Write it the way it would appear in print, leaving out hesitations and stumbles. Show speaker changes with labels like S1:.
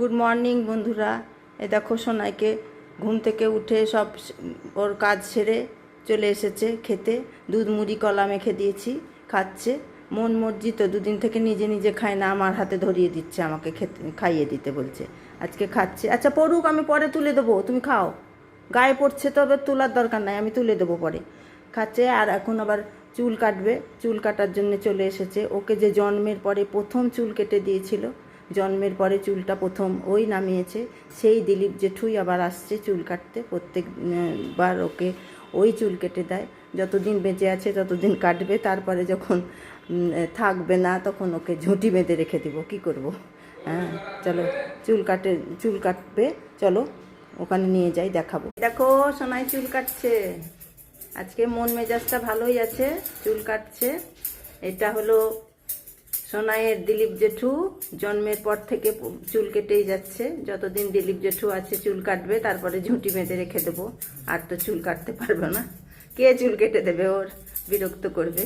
S1: Good morning বন্ধুরা। এই দেখো সোনাইকে ঘুম থেকে উঠে সব ওর কাজ সেরে চলে এসেছে খেতে। দুধ মুড়ি কলা মেখে দিয়েছি, খাচ্ছে। মন মর্জি তো, দুদিন থেকে নিজে নিজে খায় না, আমার হাতে ধরিয়ে দিচ্ছে, আমাকে খেতে খাইয়ে দিতে বলছে। আজকে খাচ্ছে। আচ্ছা পড়ুক, আমি পরে তুলে দেবো, তুমি খাও। গায়ে পড়ছে তো এবার তোলার দরকার নাই, আমি তুলে দেবো পরে। খাচ্ছে। আর এখন আবার চুল কাটবে, চুল কাটার জন্য চলে এসেছে। ওকে যে জন্মের পরে প্রথম চুল কেটে দিয়েছিল, জন্মের পরে চুলটা প্রথম ওই নামিয়েছে, সেই দিলীপ জেঠুই আবার আসছে চুল কাটতে। প্রত্যেকবার ওকে ওই চুল কেটে দেয়, যতদিন বেঁচে আছে ততদিন কাটবে, তারপরে যখন থাকবে না তখন ওকে ঝুঁটি বেঁধে রেখে দেবো। কী করব? হ্যাঁ চলো, চুল কাটবে, চলো ওখানে নিয়ে যাই, দেখাবো। দেখো সোনাই চুল কাটছে, আজকে মন মেজাজটা ভালোই আছে, চুল কাটছে। এটা হলো সোনাইয়ের দিলীপ জেঠু, জন্মের পর থেকে চুল কেটেই যাচ্ছে। যতদিন দিলীপ জেঠু আছে চুল কাটবে, তারপরে ঝুঁটি বেঁধে রেখে দেবো। আর তো চুল কাটতে পারবে না, কে চুল কেটে দেবে? ওর বিরক্ত করবে।